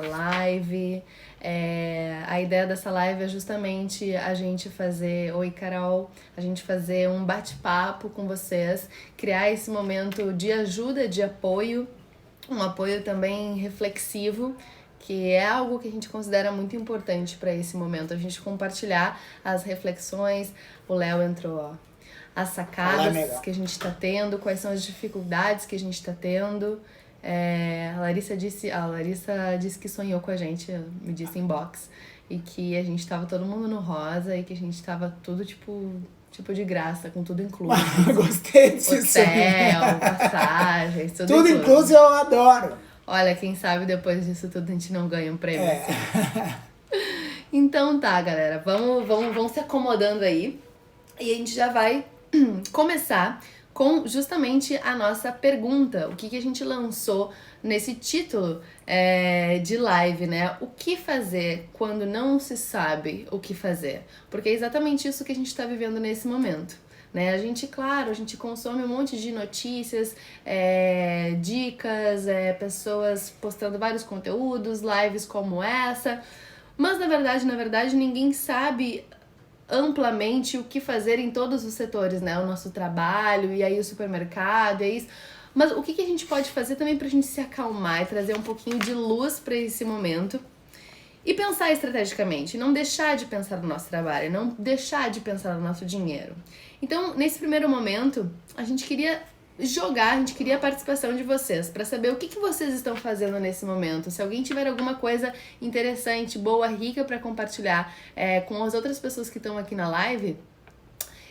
live. A ideia dessa live é justamente a gente fazer, oi Carol, a gente fazer um bate-papo com vocês, criar esse momento de ajuda, de apoio, um apoio também reflexivo, que é algo que a gente considera muito importante para esse momento, a gente compartilhar as reflexões. O Léo entrou, ó, as sacadas que a gente está tendo, quais são as dificuldades que a gente está tendo. A Larissa disse que sonhou com a gente, me disse inbox, e que a gente tava todo mundo no rosa e que a gente tava tudo tipo de graça, com tudo incluso. Gostei disso. Hotel, passagens, tudo incluso eu adoro. Olha, quem sabe depois disso tudo a gente não ganha um prêmio assim. Então tá, galera, vamos se acomodando aí e a gente já vai começar com justamente a nossa pergunta, o que a gente lançou nesse título de live, né? O que fazer quando não se sabe o que fazer? Porque é exatamente isso que a gente está vivendo nesse momento, né? A gente consome um monte de notícias, dicas, pessoas postando vários conteúdos, lives como essa, mas na verdade ninguém sabe amplamente o que fazer em todos os setores, né? O nosso trabalho, e aí o supermercado, é isso. Mas o que a gente pode fazer também pra gente se acalmar e trazer um pouquinho de luz pra esse momento e pensar estrategicamente, não deixar de pensar no nosso trabalho, não deixar de pensar no nosso dinheiro. Então, nesse primeiro momento, a gente queria a participação de vocês para saber o que vocês estão fazendo nesse momento. Se alguém tiver alguma coisa interessante, boa, rica para compartilhar com as outras pessoas que estão aqui na live,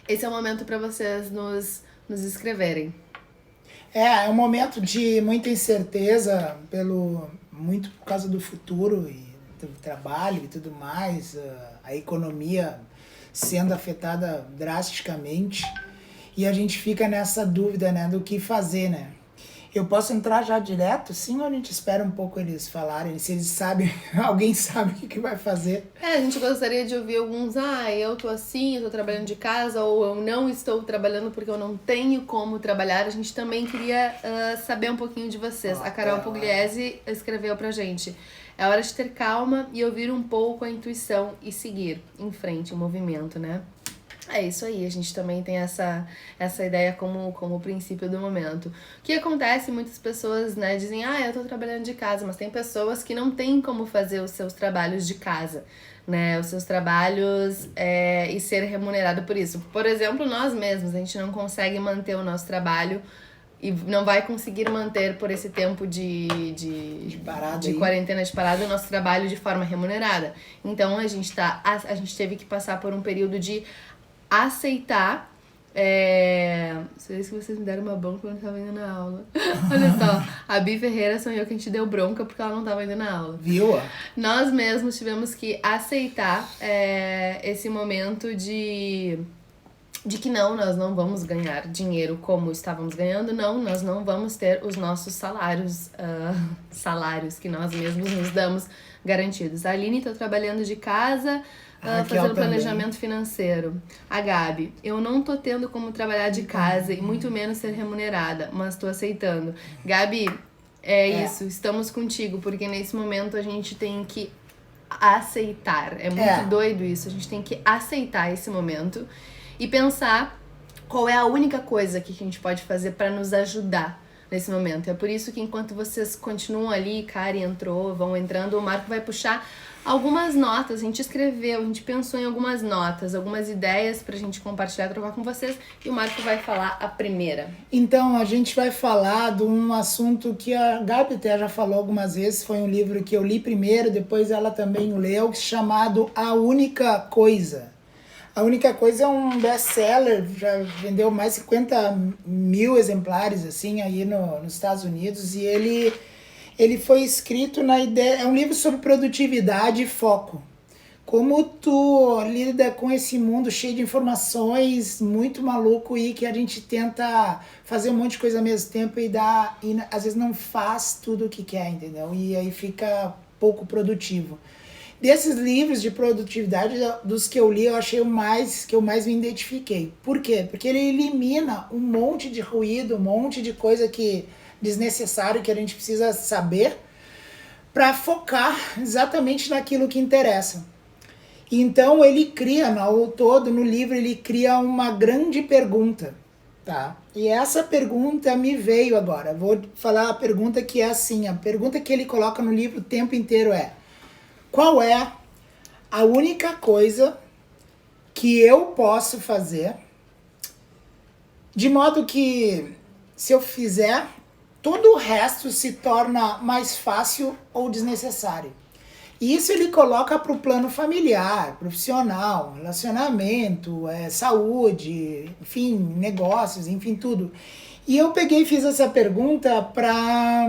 esse é o momento para vocês nos escreverem. É um momento de muita incerteza, muito por causa do futuro e do trabalho e tudo mais, a economia sendo afetada drasticamente. E a gente fica nessa dúvida, né, do que fazer, né? Eu posso entrar já direto, sim, ou a gente espera um pouco eles falarem, se eles sabem, alguém sabe o que vai fazer? A gente gostaria de ouvir alguns, eu tô assim, eu tô trabalhando de casa, ou eu não estou trabalhando porque eu não tenho como trabalhar. A gente também queria saber um pouquinho de vocês. A Carol Pugliese escreveu pra gente: é hora de ter calma e ouvir um pouco a intuição e seguir em frente, em movimento, né? É isso aí, a gente também tem essa ideia como princípio do momento. O que acontece? Muitas pessoas, né, dizem, eu tô trabalhando de casa, mas tem pessoas que não têm como fazer os seus trabalhos de casa, né, os seus trabalhos e ser remunerado por isso. Por exemplo, nós mesmos, a gente não consegue manter o nosso trabalho e não vai conseguir manter por esse tempo de quarentena, de parada, o nosso trabalho de forma remunerada. Então, a gente teve que passar por um período de aceitar. Sei se vocês me deram uma bronca quando eu tava indo na aula. Olha só, a Bi Ferreira sonhou que a gente deu bronca porque ela não tava indo na aula. Viu? Nós mesmos tivemos que aceitar esse momento de que não, nós não vamos ganhar dinheiro como estávamos ganhando, não, nós não vamos ter os nossos salários que nós mesmos nos damos garantidos. A Aline tá trabalhando de casa, fazendo planejamento financeiro. A Gabi, eu não tô tendo como trabalhar de casa e muito menos ser remunerada, mas tô aceitando. Gabi, isso, estamos contigo, porque nesse momento a gente tem que aceitar. É muito doido isso, a gente tem que aceitar esse momento e pensar qual é a única coisa que a gente pode fazer para nos ajudar nesse momento. É por isso que enquanto vocês continuam ali, Kari entrou, vão entrando, o Marco vai puxar algumas notas. A gente escreveu, a gente pensou em algumas notas, algumas ideias pra gente compartilhar, trocar com vocês, e o Marco vai falar a primeira. Então, a gente vai falar de um assunto que a Gabi até já falou algumas vezes, foi um livro que eu li primeiro, depois ela também o leu, chamado A Única Coisa. A Única Coisa é um best-seller, já vendeu mais de 50 mil exemplares, assim, aí nos Estados Unidos, e ele foi escrito na ideia, é um livro sobre produtividade e foco. Como tu lida com esse mundo cheio de informações, muito maluco, e que a gente tenta fazer um monte de coisa ao mesmo tempo e às vezes não faz tudo o que quer, entendeu? E aí fica pouco produtivo. Desses livros de produtividade, dos que eu li, eu achei que eu mais me identifiquei. Por quê? Porque ele elimina um monte de ruído, um monte de coisa desnecessário que a gente precisa saber, para focar exatamente naquilo que interessa. Então ele cria, no livro, ele cria uma grande pergunta, tá? E essa pergunta me veio agora. Vou falar a pergunta que é assim, a pergunta que ele coloca no livro o tempo inteiro é: qual é a única coisa que eu posso fazer de modo que, se eu fizer, todo o resto se torna mais fácil ou desnecessário? E isso ele coloca para o plano familiar, profissional, relacionamento, saúde, enfim, negócios, enfim, tudo. E eu peguei e fiz essa pergunta para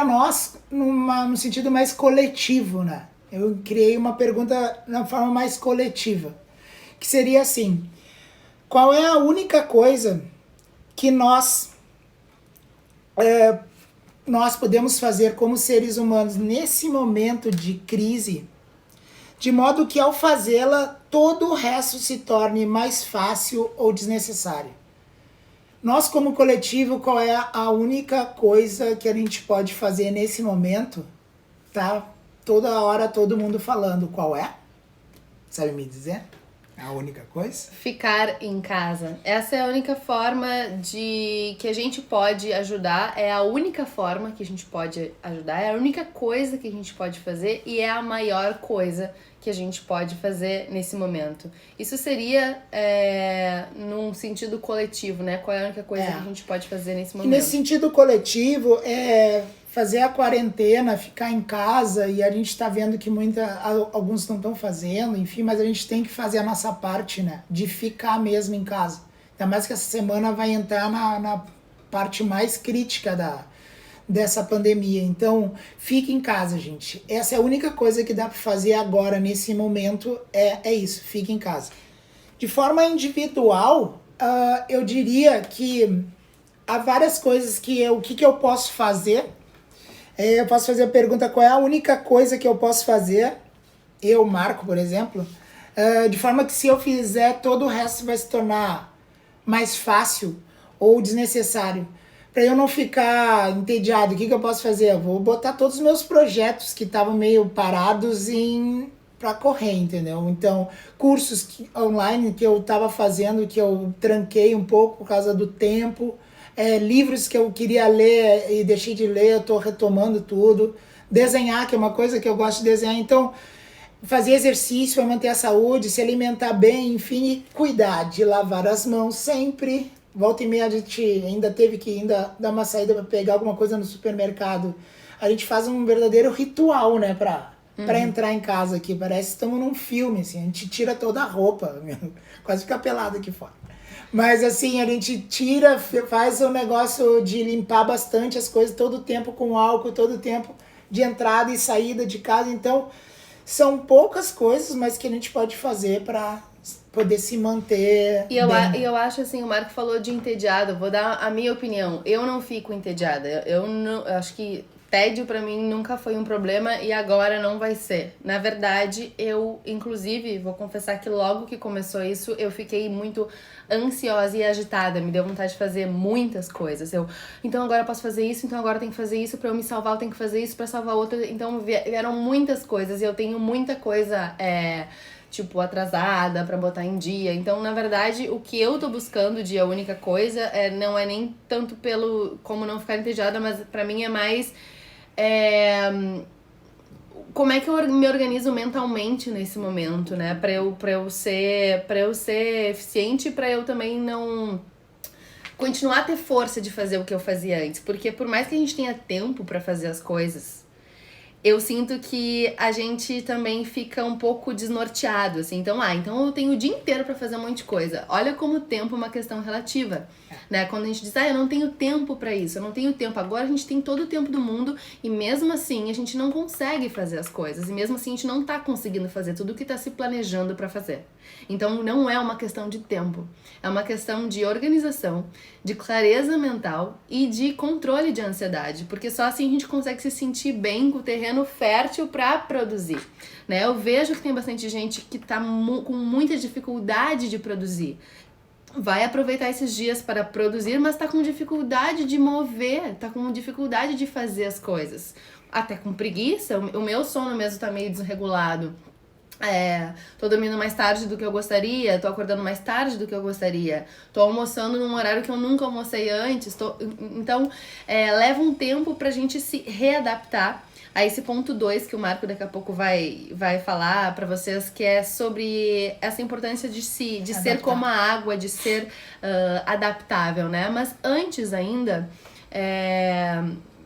nós, no sentido mais coletivo, né? Eu criei uma pergunta na forma mais coletiva, que seria assim: qual é a única coisa que nós podemos fazer como seres humanos nesse momento de crise, de modo que ao fazê-la, todo o resto se torne mais fácil ou desnecessário? Nós, como coletivo, qual é a única coisa que a gente pode fazer nesse momento? Tá toda hora todo mundo falando qual é? Sabe me dizer? A única coisa? Ficar em casa. Essa é a única forma que a gente pode ajudar, é a única forma que a gente pode ajudar, é a única coisa que a gente pode fazer e é a maior coisa que a gente pode fazer nesse momento. Isso seria num sentido coletivo, né? Qual é a única coisa que a gente pode fazer nesse momento? E nesse sentido coletivo, fazer a quarentena, ficar em casa, e a gente está vendo que alguns não estão fazendo, enfim, mas a gente tem que fazer a nossa parte, né? De ficar mesmo em casa. Ainda mais que essa semana vai entrar na parte mais crítica dessa pandemia. Então, fique em casa, gente. Essa é a única coisa que dá para fazer agora, nesse momento, é isso, fique em casa. De forma individual, eu diria que há várias coisas o que eu posso fazer. Eu posso fazer a pergunta: qual é a única coisa que eu posso fazer? Eu, Marco, por exemplo, de forma que, se eu fizer, todo o resto vai se tornar mais fácil ou desnecessário. Para eu não ficar entediado, o que eu posso fazer? Eu vou botar todos os meus projetos que estavam meio parados para correr, entendeu? Então, cursos online que eu estava fazendo, que eu tranquei um pouco por causa do tempo. Livros que eu queria ler e deixei de ler, eu estou retomando tudo. Desenhar, que é uma coisa que eu gosto de desenhar. Então, fazer exercício para manter a saúde, se alimentar bem, enfim, e cuidar de lavar as mãos sempre. Volta e meia a gente ainda teve que dar uma saída para pegar alguma coisa no supermercado. A gente faz um verdadeiro ritual, né, para entrar em casa aqui. Parece que estamos num filme, assim. A gente tira toda a roupa, quase fica pelado aqui fora. Mas assim, a gente tira, faz o negócio de limpar bastante as coisas todo o tempo com álcool, todo o tempo de entrada e saída de casa. Então, são poucas coisas, mas que a gente pode fazer para poder se manter e eu acho assim, o Marco falou de entediado, vou dar a minha opinião. Eu não fico entediada. Eu acho que tédio pra mim nunca foi um problema e agora não vai ser. Na verdade, eu, inclusive, vou confessar que logo que começou isso, eu fiquei muito ansiosa e agitada. Me deu vontade de fazer muitas coisas. Então agora eu posso fazer isso, então agora eu tenho que fazer isso. Pra eu me salvar, eu tenho que fazer isso pra salvar outra. Então vieram muitas coisas e eu tenho muita coisa atrasada pra botar em dia. Então, na verdade, o que eu tô buscando de a única coisa não é nem tanto como não ficar entediada, mas pra mim é mais como é que eu me organizo mentalmente nesse momento, né? Pra eu ser eficiente, pra eu também não continuar a ter força de fazer o que eu fazia antes. Porque por mais que a gente tenha tempo pra fazer as coisas, eu sinto que a gente também fica um pouco desnorteado, assim. Então eu tenho o dia inteiro pra fazer um monte de coisa. Olha como o tempo é uma questão relativa, né? Quando a gente diz, eu não tenho tempo pra isso, eu não tenho tempo. Agora a gente tem todo o tempo do mundo e mesmo assim a gente não consegue fazer as coisas. E mesmo assim a gente não tá conseguindo fazer tudo o que tá se planejando pra fazer. Então não é uma questão de tempo. É uma questão de organização, de clareza mental e de controle de ansiedade. Porque só assim a gente consegue se sentir bem com o terreno fértil para produzir, né? Eu vejo que tem bastante gente que tá com muita dificuldade de produzir. Vai aproveitar esses dias para produzir, mas tá com dificuldade de mover, tá com dificuldade de fazer as coisas. até com preguiça, o meu sono mesmo tá meio desregulado. Tô dormindo mais tarde do que eu gostaria, tô acordando mais tarde do que eu gostaria, tô almoçando num horário que eu nunca almocei antes, então leva um tempo pra gente se readaptar a esse ponto 2 que o Marco daqui a pouco vai falar pra vocês, que é sobre essa importância de ser como a água, de ser adaptável, né? Mas antes ainda,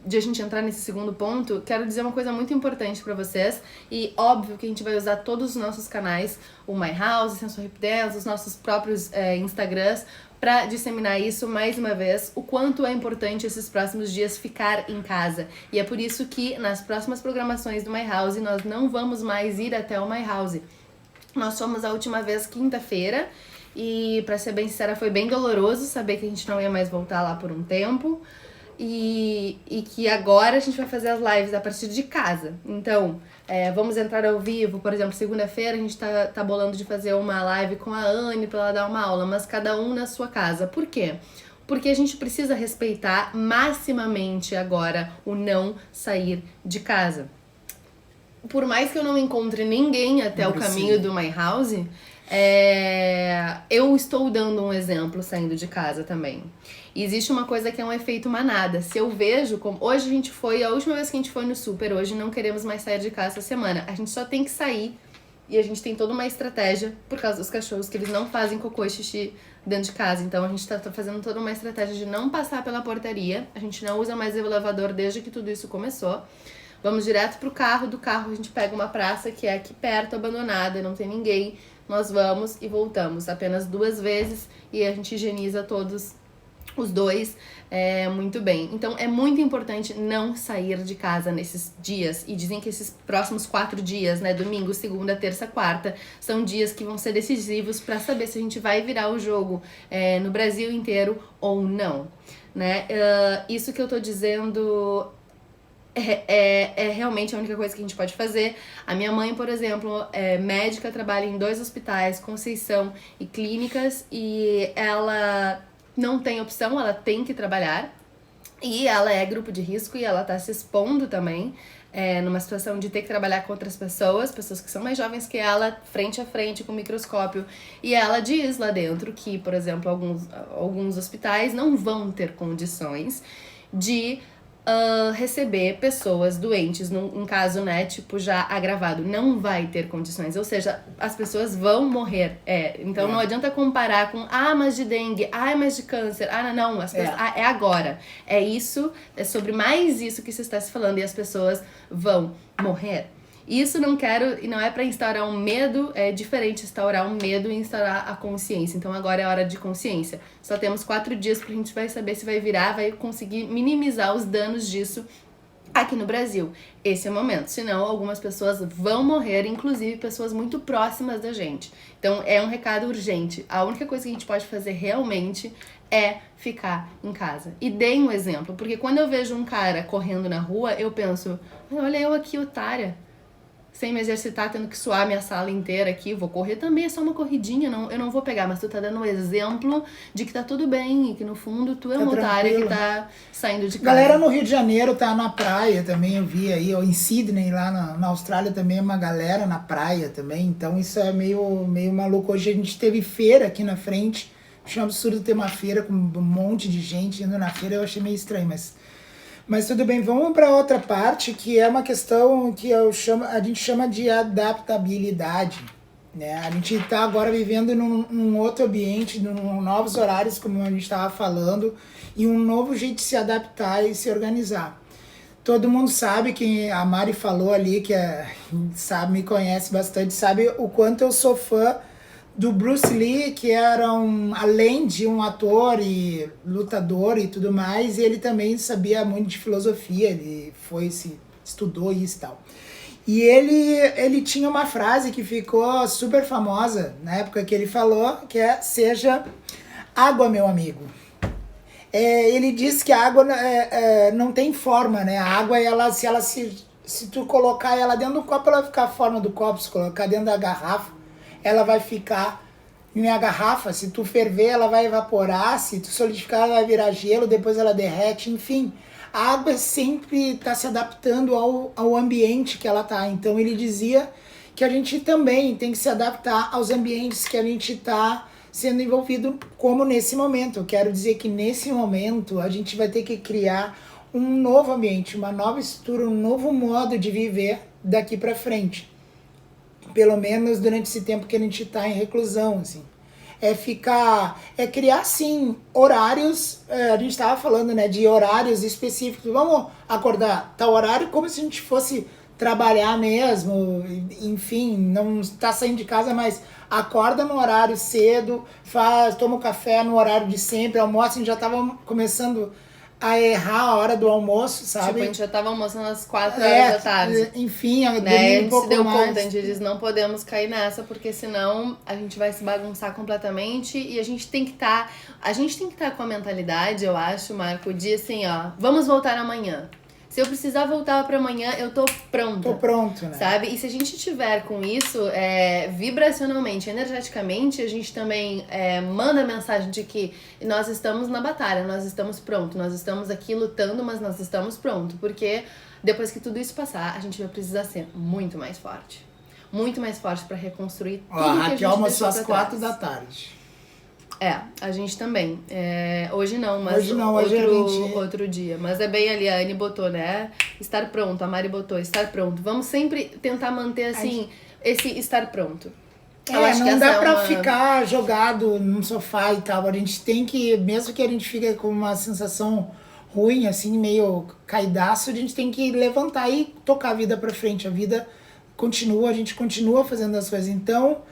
de a gente entrar nesse segundo ponto, quero dizer uma coisa muito importante pra vocês, e óbvio que a gente vai usar todos os nossos canais, o My House, Senso Hip Dance, os nossos próprios Instagrams, pra disseminar isso mais uma vez, o quanto é importante esses próximos dias ficar em casa. E é por isso que nas próximas programações do My House nós não vamos mais ir até o My House. Nós fomos a última vez quinta-feira, e pra ser bem sincera, foi bem doloroso saber que a gente não ia mais voltar lá por um tempo. E que agora a gente vai fazer as lives a partir de casa. Então, vamos entrar ao vivo, por exemplo, segunda-feira a gente tá bolando de fazer uma live com a Anne pra ela dar uma aula, mas cada um na sua casa. Por quê? Porque a gente precisa respeitar maximamente agora o não sair de casa. Por mais que eu não encontre ninguém até o caminho do My House, eu estou dando um exemplo saindo de casa também. E existe uma coisa que é um efeito manada. Se eu vejo como... Hoje a gente foi, a última vez que a gente foi no super, hoje não queremos mais sair de casa essa semana. A gente só tem que sair e a gente tem toda uma estratégia por causa dos cachorros, que eles não fazem cocô e xixi dentro de casa. Então a gente tá fazendo toda uma estratégia de não passar pela portaria. A gente não usa mais o elevador desde que tudo isso começou. Vamos direto pro carro. Do carro a gente pega uma praça que é aqui perto, abandonada, não tem ninguém. Nós vamos e voltamos apenas 2 vezes e a gente higieniza todos os 2 muito bem. Então é muito importante não sair de casa nesses dias. E dizem que esses próximos 4 dias, né, domingo, segunda, terça, quarta, são dias que vão ser decisivos para saber se a gente vai virar o jogo no Brasil inteiro ou não, né? Isso que eu tô dizendo é realmente a única coisa que a gente pode fazer. A minha mãe, por exemplo, é médica, trabalha em 2 hospitais, Conceição e Clínicas, e ela não tem opção, ela tem que trabalhar. E ela é grupo de risco e ela tá se expondo também, numa situação de ter que trabalhar com outras pessoas que são mais jovens que ela, frente a frente, com microscópio. E ela diz lá dentro que, por exemplo, alguns hospitais não vão ter condições de receber pessoas doentes, num caso, né, tipo, já agravado, não vai ter condições, ou seja, as pessoas vão morrer, então não adianta comparar com, mas de dengue, mas de câncer, não, as pessoas, é agora, isso, é sobre mais isso que você está se falando, e as pessoas vão morrer. Isso não é para instaurar um medo, é diferente instaurar um medo e instaurar a consciência. Então agora é hora de consciência. Só temos 4 dias pra gente vai saber se vai virar, vai conseguir minimizar os danos disso aqui no Brasil. Esse é o momento. Senão algumas pessoas vão morrer, inclusive pessoas muito próximas da gente. Então é um recado urgente. A única coisa que a gente pode fazer realmente é ficar em casa. E dei um exemplo, porque quando eu vejo um cara correndo na rua, eu penso, olha eu aqui, otária, sem me exercitar, tendo que suar minha sala inteira aqui, vou correr também, é só uma corridinha, eu não vou pegar, mas tu tá dando um exemplo de que tá tudo bem e que no fundo tu é uma otária que tá saindo de casa. Galera no Rio de Janeiro tá na praia também, eu vi aí, ou em Sydney, lá na Austrália também, uma galera na praia também, então isso é meio maluco. Hoje a gente teve feira aqui na frente, achei um absurdo ter uma feira com um monte de gente indo na feira, eu achei meio estranho, mas tudo bem, vamos para outra parte, que é uma questão que a gente chama de adaptabilidade, né? A gente está agora vivendo num outro ambiente, num novos horários, como a gente estava falando, e um novo jeito de se adaptar e se organizar. Todo mundo sabe, que a Mari falou ali, que sabe, me conhece bastante, sabe o quanto eu sou fã do Bruce Lee, que era além de um ator e lutador e tudo mais, ele também sabia muito de filosofia, ele estudou isso e tal. E ele tinha uma frase que ficou super famosa na época que ele falou, que é: seja água, meu amigo. Ele disse que a água não tem forma, né? A água, se tu colocar ela dentro do copo, ela vai ficar a forma do copo. Se colocar dentro da garrafa, ela vai ficar na garrafa. Se tu ferver, ela vai evaporar. Se tu solidificar, ela vai virar gelo, depois ela derrete. Enfim, A água sempre está se adaptando ao ambiente que ela está. Então ele dizia que a gente também tem que se adaptar aos ambientes que a gente está sendo envolvido, como nesse momento. Eu quero dizer que nesse momento a gente vai ter que criar um novo ambiente, uma nova estrutura, um novo modo de viver daqui para frente. Pelo menos durante esse tempo que a gente está em reclusão, assim. É criar, sim, horários, a gente estava falando, né, de horários específicos. Vamos acordar tal horário como se a gente fosse trabalhar mesmo, enfim, não está saindo de casa, mas acorda no horário cedo, toma o café no horário de sempre, almoça, a gente já estava começando a errar a hora do almoço, sabe? Tipo, a gente já tava almoçando às 4 horas da tarde. Enfim, né? A gente se deu mais. conta, a gente diz, não podemos cair nessa, porque senão a gente vai se bagunçar completamente e a gente tem que estar com a mentalidade, eu acho, Marco, de assim, ó, vamos voltar amanhã. Se eu precisar voltar pra amanhã, eu tô pronta. Tô pronto, né? Sabe? E se a gente tiver com isso, vibracionalmente, energeticamente, a gente também manda a mensagem de que nós estamos na batalha, nós estamos prontos, nós estamos aqui lutando, mas nós estamos prontos. Porque depois que tudo isso passar, a gente vai precisar ser muito mais forte. Muito mais forte pra reconstruir tudo que a gente Raquel almoçou às deixou pra 4 trás. da tarde. A gente também. Hoje não, mas Hoje não, hoje outro dia. Mas é bem ali, a Anne botou, né? Estar pronto, a Mari botou, estar pronto. Vamos sempre tentar manter, assim, esse estar pronto. Eu acho que não dá pra uma... ficar jogado num sofá e tal. A gente tem que, mesmo que a gente fique com uma sensação ruim, assim, meio caidaço, a gente tem que levantar e tocar a vida pra frente. A vida continua, a gente continua fazendo as coisas. Então,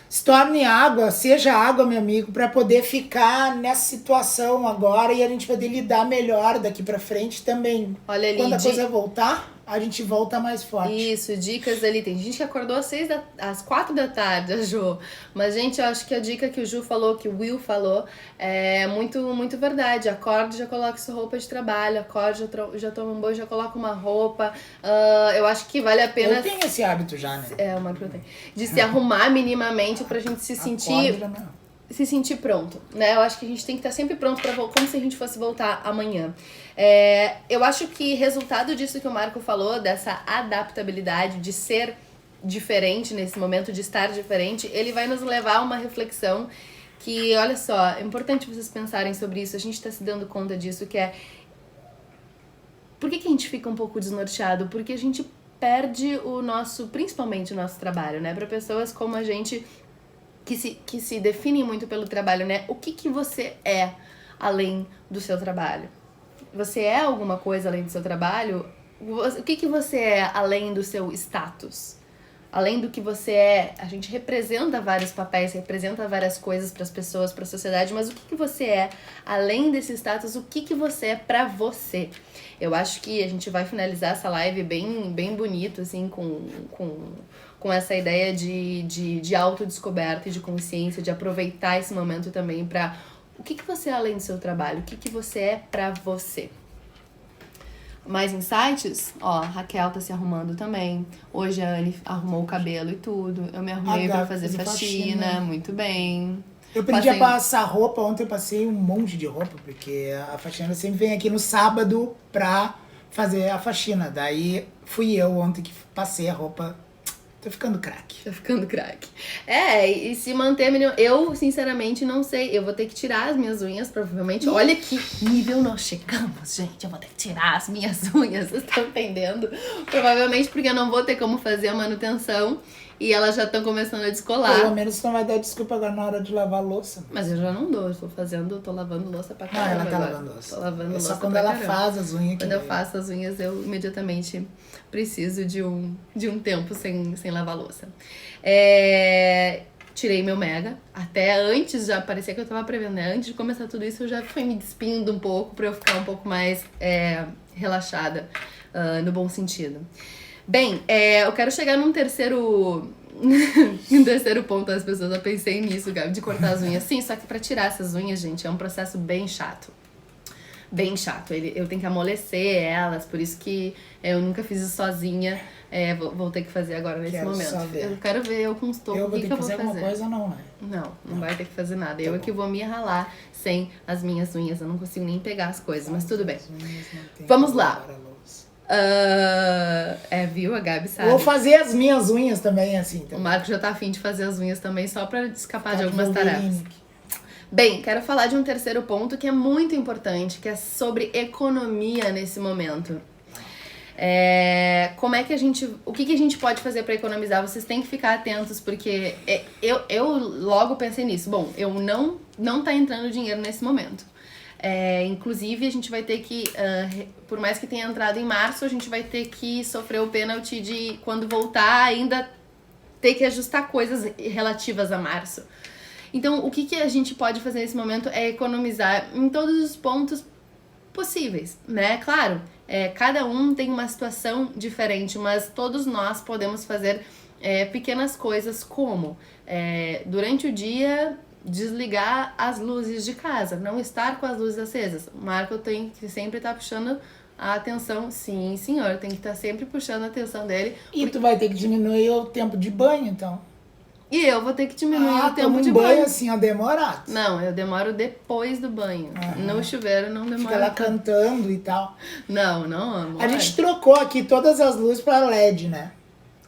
se torne água, seja água, meu amigo, para poder ficar nessa situação agora e a gente poder lidar melhor daqui para frente também. Olha ali, quando a coisa voltar, a gente volta mais forte. Isso, dicas ali. Tem gente que acordou às 4 da tarde, a Ju. Mas, gente, eu acho que a dica que o Ju falou, que o Will falou, é muito, muito verdade. Acorde, já coloca sua roupa de trabalho. Acorde, já toma um banho, já coloca uma roupa. Eu acho que vale a pena... Eu tenho esse hábito já, né? O Marco tem. De se arrumar minimamente pra gente se sentir... Se sentir pronto, né? Eu acho que a gente tem que estar sempre pronto para como se a gente fosse voltar amanhã. Eu acho que resultado disso que o Marco falou, dessa adaptabilidade, de ser diferente nesse momento, de estar diferente, ele vai nos levar a uma reflexão que, olha só, é importante vocês pensarem sobre isso, a gente tá se dando conta disso, que é... Por que a gente fica um pouco desnorteado? Porque a gente perde principalmente o nosso trabalho, né? Para pessoas como a gente... Que se definem muito pelo trabalho, né? O que você é além do seu trabalho? Você é alguma coisa além do seu trabalho? O que você é além do seu status? Além do que você é, a gente representa vários papéis, representa várias coisas para as pessoas, para a sociedade, mas o que você é além desse status? O que você é para você? Eu acho que a gente vai finalizar essa live bem, bem bonito, assim, com essa ideia de autodescoberta e de consciência, de aproveitar esse momento também para o que você é além do seu trabalho, o que você é pra você. Mais insights? Ó, a Raquel tá se arrumando também. Hoje a Anne arrumou o cabelo e tudo. Eu me arrumei pra fazer faxina. Muito bem. Eu aprendi a passar roupa. Ontem eu passei um monte de roupa, porque a faxina sempre vem aqui no sábado pra fazer a faxina. Daí fui eu ontem que passei a roupa. Tô ficando craque. Tá ficando craque. E se manter... Eu, sinceramente, não sei. Eu vou ter que tirar as minhas unhas, provavelmente. Olha que nível nós chegamos, gente. Eu vou ter que tirar as minhas unhas. Vocês estão entendendo? Provavelmente porque eu não vou ter como fazer a manutenção. E elas já estão começando a descolar. Pelo menos não vai dar desculpa agora na hora de lavar a louça. Mas eu já não dou. Eu tô lavando louça pra caramba. Ela tá agora. lavando louça. Tô lavando louça só quando ela caramba. faz as unhas. Quando eu faço as unhas, eu imediatamente preciso de um tempo sem lavar louça. Tirei meu mega. Até antes, já parecia que eu tava prevendo, né? Antes de começar tudo isso, eu já fui me despindo um pouco pra eu ficar um pouco mais relaxada, no bom sentido. Bem, eu quero chegar num terceiro ponto das pessoas. Eu pensei nisso, Gabi, de cortar as unhas. Sim, só que pra tirar essas unhas, gente, é um processo bem chato. bem chato. Eu tenho que amolecer elas, por isso que eu nunca fiz isso sozinha. Vou ter que fazer agora nesse momento. Eu quero ver eu com os tocos, o que eu vou fazer. Alguma coisa, não, né? Não vai ter que fazer nada. Eu é que vou me ralar sem as minhas unhas. Eu não consigo nem pegar as coisas, mas tudo bem. Vamos lá. Viu? A Gabi sabe. Vou fazer as minhas unhas também, assim. Também. O Marco já tá afim de fazer as unhas também, só pra escapar de algumas tarefas. Bem, quero falar de um terceiro ponto que é muito importante, que é sobre economia nesse momento. Como é que o que a gente pode fazer para economizar? Vocês têm que ficar atentos, porque eu logo pensei nisso. Bom, não tá entrando dinheiro nesse momento. Inclusive, a gente vai ter que, por mais que tenha entrado em março, a gente vai ter que sofrer o pênalti de, quando voltar, ainda ter que ajustar coisas relativas a março. Então, o que a gente pode fazer nesse momento é economizar em todos os pontos possíveis, né? Claro, cada um tem uma situação diferente, mas todos nós podemos fazer pequenas coisas como, durante o dia, desligar as luzes de casa, não estar com as luzes acesas. O Marco tem que sempre estar puxando a atenção. Sim, senhor, tem que estar sempre puxando a atenção dele. E tu vai ter que diminuir o tempo de banho, então. E eu vou ter que diminuir o tempo de banho. banho Assim, ó, demorado. Não, eu demoro depois do banho. No chuveiro não demora. Fica lá cantando e tal. Não, amor. A gente trocou aqui todas as luzes para LED, né?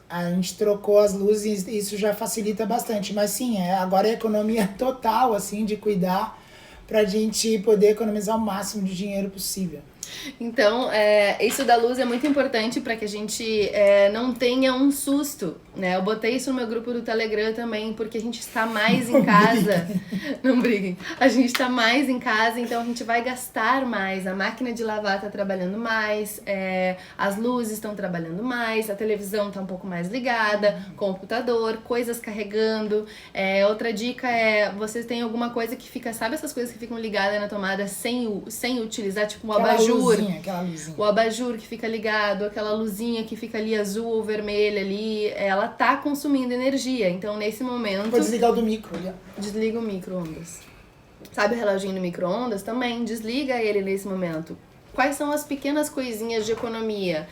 A gente trocou as luzes e isso já facilita bastante. Mas sim, agora é economia total, assim, de cuidar pra gente poder economizar o máximo de dinheiro possível. Então, isso da luz é muito importante para que a gente não tenha um susto, né? Eu botei isso no meu grupo do Telegram também, porque a gente está mais em casa. Não briguem. A gente está mais em casa, então a gente vai gastar mais. A máquina de lavar está trabalhando mais, as luzes estão trabalhando mais, a televisão está um pouco mais ligada, computador, coisas carregando. Outra dica vocês têm alguma coisa que fica, sabe essas coisas que ficam ligadas na tomada sem utilizar, tipo um abajur? Aquela luzinha. O abajur que fica ligado, aquela luzinha que fica ali azul ou vermelha ali, ela tá consumindo energia. Então, nesse momento... Vou desligar o do micro. Desliga o micro-ondas. Sabe o reloginho do micro-ondas? Também desliga ele nesse momento. Quais são as pequenas coisinhas de economia?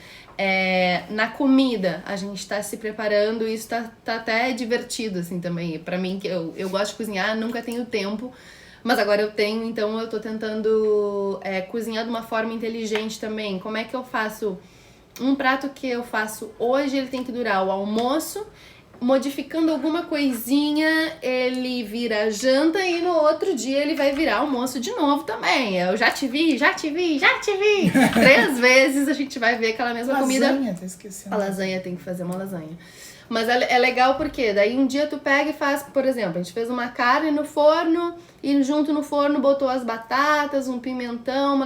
Na comida, a gente tá se preparando, isso tá até divertido, assim, também. Pra mim, que eu gosto de cozinhar, nunca tenho tempo. Mas agora eu tenho, então eu tô tentando cozinhar de uma forma inteligente também. Como é que eu faço? Um prato que eu faço hoje, ele tem que durar o almoço. Modificando alguma coisinha, ele vira janta e no outro dia ele vai virar almoço de novo também. Eu já te vi. 3 vezes a gente vai ver aquela mesma comida. Lasanha, tô esquecendo. A lasanha, tem que fazer uma lasanha. Mas é legal porque daí um dia tu pega e faz, por exemplo, a gente fez uma carne no forno e junto no forno botou as batatas, um pimentão,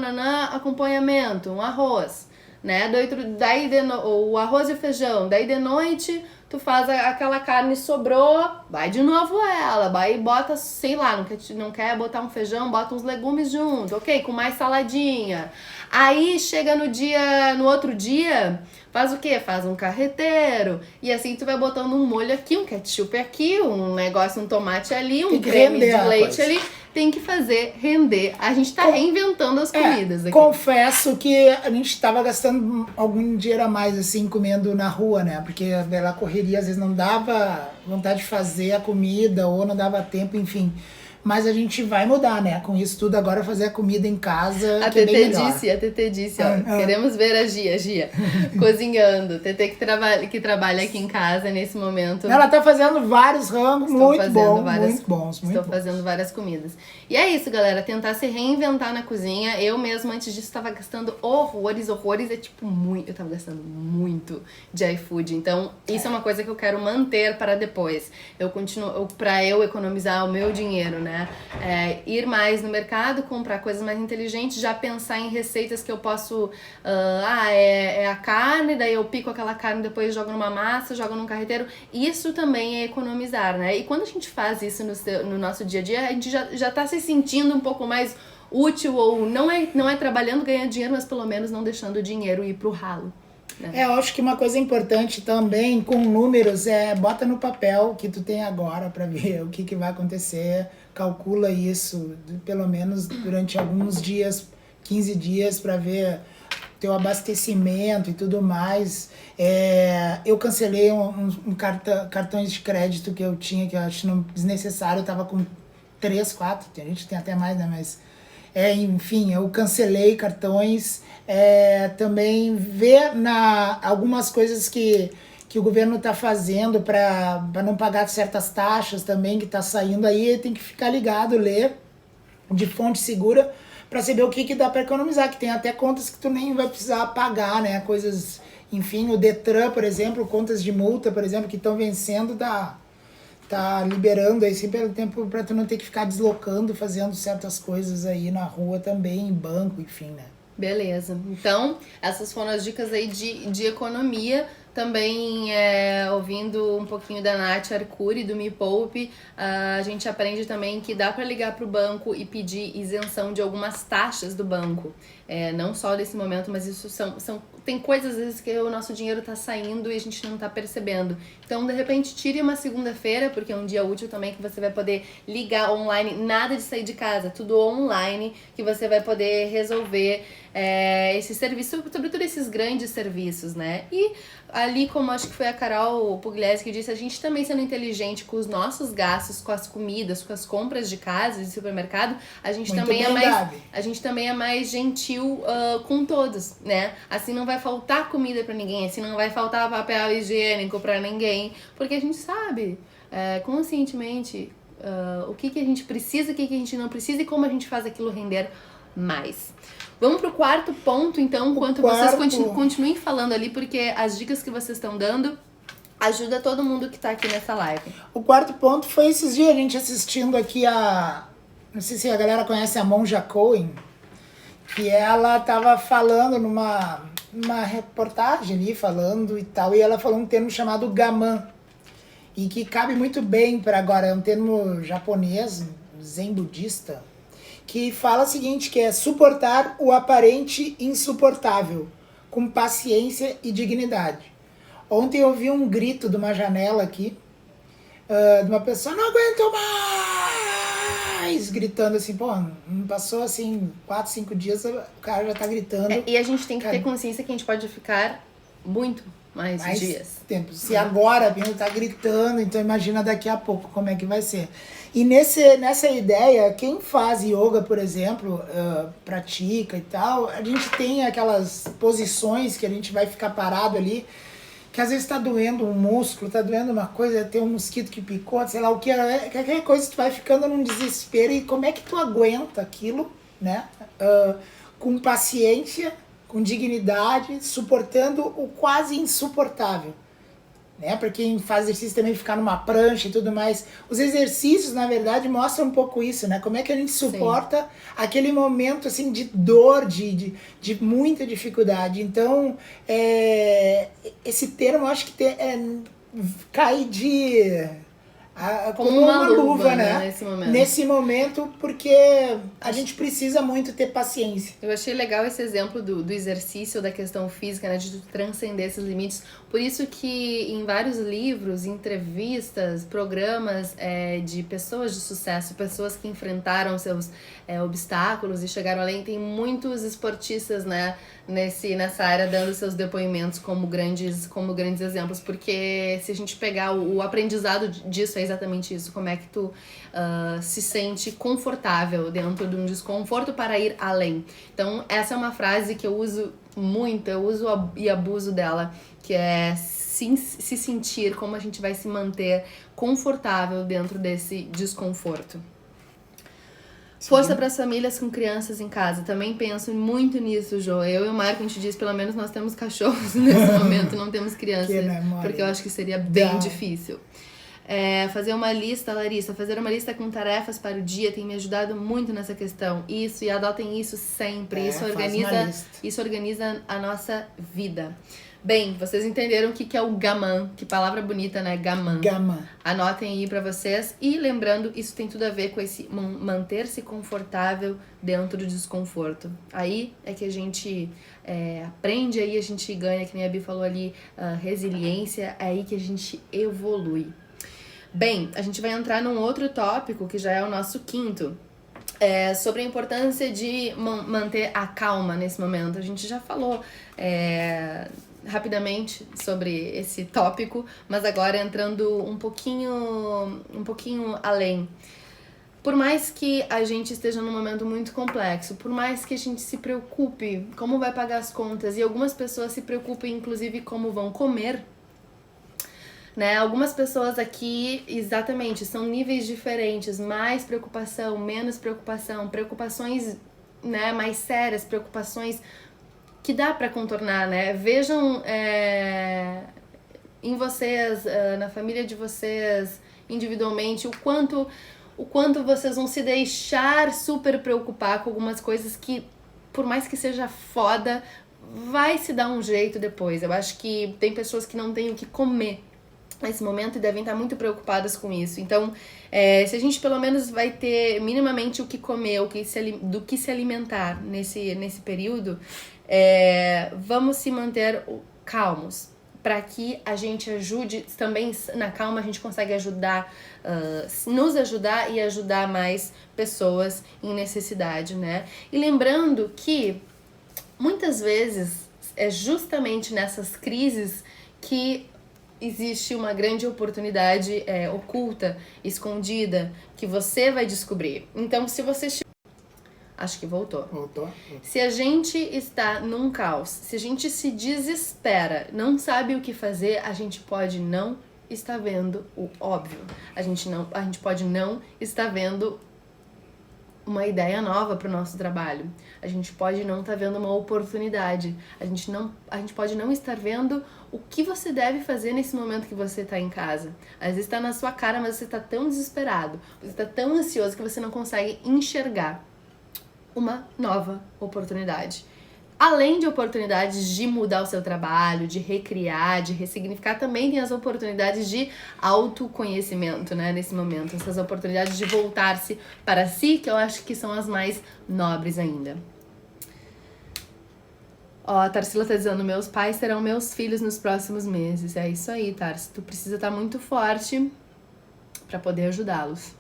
acompanhamento, um arroz, né? Daí o arroz e o feijão, daí de noite tu faz aquela carne, sobrou, vai de novo ela, vai e bota, sei lá, não quer botar um feijão, bota uns legumes junto, ok? Com mais saladinha. Aí chega no outro dia, faz o quê? Faz um carreteiro. E assim tu vai botando um molho aqui, um ketchup aqui, um negócio, um tomate ali, um creme de leite ali. Tem que fazer render. A gente tá reinventando as comidas aqui. Confesso que a gente tava gastando algum dinheiro a mais, assim, comendo na rua, né? Porque pela correria, às vezes não dava vontade de fazer a comida ou não dava tempo, enfim. Mas a gente vai mudar, né? Com isso tudo, agora fazer a comida em casa, a TT disse, ó, queremos ver a Gia, cozinhando. TT que trabalha aqui em casa nesse momento. Ela tá fazendo vários ramos muito bons. Estou fazendo várias comidas. E é isso, galera, tentar se reinventar na cozinha. Eu mesmo, antes disso, tava gastando horrores, eu tava gastando muito de iFood. Então, isso é uma coisa que eu quero manter para depois. Pra eu economizar o meu dinheiro, né? Ir mais no mercado, comprar coisas mais inteligentes, já pensar em receitas que eu posso... a carne, daí eu pico aquela carne, depois jogo numa massa, jogo num carreteiro. Isso também é economizar, né? E quando a gente faz isso no nosso dia a dia, a gente já tá se sentindo um pouco mais útil, ou não é trabalhando, ganhando dinheiro, mas pelo menos não deixando o dinheiro ir pro ralo. Eu acho que uma coisa importante também com números bota no papel o que tu tem agora para ver o que vai acontecer, calcula isso, pelo menos durante alguns dias 15 dias para ver teu abastecimento e tudo mais. Eu cancelei cartões de crédito que eu tinha, que eu acho não desnecessário. Eu tava com 3, 4, a gente tem até mais, né? Mas, enfim, eu cancelei cartões. Também ver algumas coisas que o governo está fazendo para não pagar certas taxas também, que está saindo aí, tem que ficar ligado, ler de fonte segura, para saber o que dá para economizar, que tem até contas que tu nem vai precisar pagar, né? Coisas, enfim, o Detran, por exemplo, contas de multa, por exemplo, que estão vencendo, tá liberando aí sempre pelo tempo para tu não ter que ficar deslocando, fazendo certas coisas aí na rua também, em banco, enfim, né? Beleza. Então, essas foram as dicas aí de economia. Também, ouvindo um pouquinho da Nath Arcuri, do Me Poupe, a gente aprende também que dá para ligar para o banco e pedir isenção de algumas taxas do banco. Não só nesse momento, mas isso tem coisas às vezes que o nosso dinheiro tá saindo e a gente não tá percebendo. Então, de repente, tire uma segunda-feira, porque é um dia útil também que você vai poder ligar online, nada de sair de casa, tudo online, que você vai poder resolver esse serviço, sobretudo esses grandes serviços, né? E ali, como acho que foi a Carol Pugliese que disse, a gente também sendo inteligente com os nossos gastos, com as comidas, com as compras de casa, de supermercado, a gente também é mais gentil com todos, né? Assim não vai faltar comida pra ninguém, assim não vai faltar papel higiênico pra ninguém, porque a gente sabe conscientemente o que a gente precisa, o que a gente não precisa e como a gente faz aquilo render mais. Vamos pro quarto ponto, então, enquanto vocês continuem falando ali, porque as dicas que vocês estão dando ajuda todo mundo que tá aqui nessa live. O quarto ponto foi esses dias a gente assistindo aqui não sei se a galera conhece a Monja Cohen, que ela tava falando numa reportagem ali, falando e tal, e ela falou um termo chamado gaman, e que cabe muito bem para agora, é um termo japonês, zen budista, que fala o seguinte, que é suportar o aparente insuportável, com paciência e dignidade. Ontem eu vi um grito de uma janela aqui, de uma pessoa, não aguento mais, gritando assim, pô, não passou assim 4, 5 dias, o cara já tá gritando. E a gente tem que ter consciência que a gente pode ficar muito mais dias. Tempo. Se agora a Bino tá gritando, então imagina daqui a pouco como é que vai ser. E nessa ideia, quem faz yoga, por exemplo, pratica e tal, a gente tem aquelas posições que a gente vai ficar parado ali, que às vezes tá doendo um músculo, tá doendo uma coisa, tem um mosquito que picou, sei lá o que, qualquer coisa tu vai ficando num desespero, e como é que tu aguenta aquilo, né? Com paciência, com dignidade, suportando o quase insuportável. Né? Para quem faz exercício também ficar numa prancha e tudo mais. Os exercícios, na verdade, mostram um pouco isso, né? Como é que a gente suporta aquele momento assim, de dor, de muita dificuldade. Então, esse termo, eu acho que cai como uma luva, né? Nesse momento, porque a gente precisa muito ter paciência. Eu achei legal esse exemplo do exercício, da questão física, né? De transcender esses limites. Por isso que em vários livros, entrevistas, programas de pessoas de sucesso, pessoas que enfrentaram seus obstáculos e chegaram além, tem muitos esportistas, né? Nessa área dando seus depoimentos como grandes exemplos, porque se a gente pegar o aprendizado disso, é exatamente isso, como é que tu se sente confortável dentro de um desconforto para ir além. Então essa é uma frase que eu uso muito, eu uso e abuso dela, que é se sentir, como a gente vai se manter confortável dentro desse desconforto. Força para as famílias com crianças em casa. Também penso muito nisso, Jô. Eu e o Marco, a gente diz, pelo menos nós temos cachorros nesse momento, não temos crianças, porque eu acho que seria bem difícil. Fazer uma lista, Larissa, fazer uma lista com tarefas para o dia tem me ajudado muito nessa questão. Isso, e adotem isso sempre. Isso organiza a nossa vida. Bem, vocês entenderam o que é o gaman, que palavra bonita, né? Gaman. Anotem aí pra vocês. E lembrando, isso tem tudo a ver com esse manter-se confortável dentro do desconforto. Aí é que a gente aprende, aí a gente ganha, que nem a Bi falou ali, resiliência, é aí que a gente evolui. Bem, a gente vai entrar num outro tópico, que já é o nosso quinto. Sobre a importância de manter a calma nesse momento. A gente já falou rapidamente sobre esse tópico, mas agora entrando um pouquinho além. Por mais que a gente esteja num momento muito complexo, por mais que a gente se preocupe como vai pagar as contas, e algumas pessoas se preocupem inclusive como vão comer, né? Algumas pessoas aqui, exatamente, são níveis diferentes, mais preocupação, menos preocupação, preocupações, né, mais sérias, preocupações que dá pra contornar, né? Vejam em vocês, na família de vocês, individualmente, o quanto vocês vão se deixar super preocupar com algumas coisas que, por mais que seja foda, vai se dar um jeito depois. Eu acho que tem pessoas que não têm o que comer nesse momento e devem estar muito preocupadas com isso. Então, se a gente pelo menos vai ter minimamente o que comer, do que se alimentar nesse período, vamos se manter calmos, para que a gente ajude, também na calma a gente consegue nos ajudar e ajudar mais pessoas em necessidade, né? E lembrando que muitas vezes é justamente nessas crises que existe uma grande oportunidade oculta, escondida, que você vai descobrir. Então, se você... Acho que voltou. Se a gente está num caos, se a gente se desespera, não sabe o que fazer, a gente pode não estar vendo o óbvio. A gente pode não estar vendo uma ideia nova para o nosso trabalho. A gente pode não estar vendo uma oportunidade. A gente pode não estar vendo o que você deve fazer nesse momento que você está em casa. Às vezes está na sua cara, mas você está tão desesperado, você está tão ansioso que você não consegue enxergar uma nova oportunidade. Além de oportunidades de mudar o seu trabalho, de recriar, de ressignificar, também tem as oportunidades de autoconhecimento, né, nesse momento. Essas oportunidades de voltar-se para si, que eu acho que são as mais nobres ainda. Ó, a Tarsila tá dizendo, meus pais serão meus filhos nos próximos meses. É isso aí, Tarsi. Tu precisa estar muito forte para poder ajudá-los.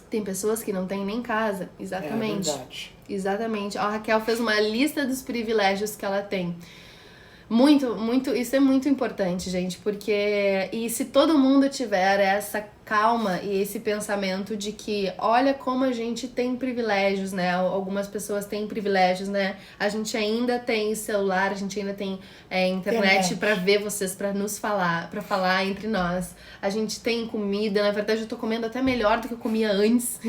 Tem pessoas que não têm nem casa. Exatamente. É verdade. Exatamente. A Raquel fez uma lista dos privilégios que ela tem. Muito, isso é muito importante, gente, porque... E se todo mundo tiver essa calma e esse pensamento de que, olha como a gente tem privilégios, né? Algumas pessoas têm privilégios, né? A gente ainda tem celular, a gente ainda tem internet para ver vocês, para nos falar, para falar entre nós. A gente tem comida, na verdade eu tô comendo até melhor do que eu comia antes,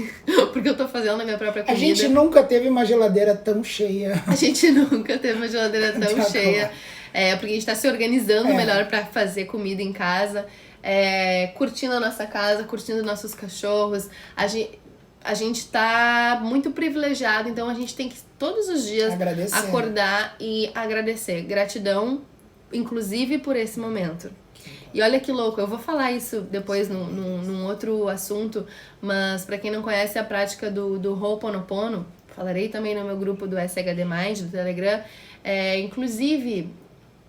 porque eu tô fazendo a minha própria comida. A gente nunca teve uma geladeira tão cheia. A gente nunca teve uma geladeira tão cheia. Porque a gente tá se organizando melhor para fazer comida em casa. Curtindo a nossa casa, curtindo nossos cachorros. A gente tá muito privilegiado, então a gente tem que todos os dias acordar e agradecer. Gratidão, inclusive por esse momento. E olha que louco, eu vou falar isso depois num outro assunto, mas pra quem não conhece a prática do Ho'oponopono, falarei também no meu grupo do SHD Mind, do Telegram, inclusive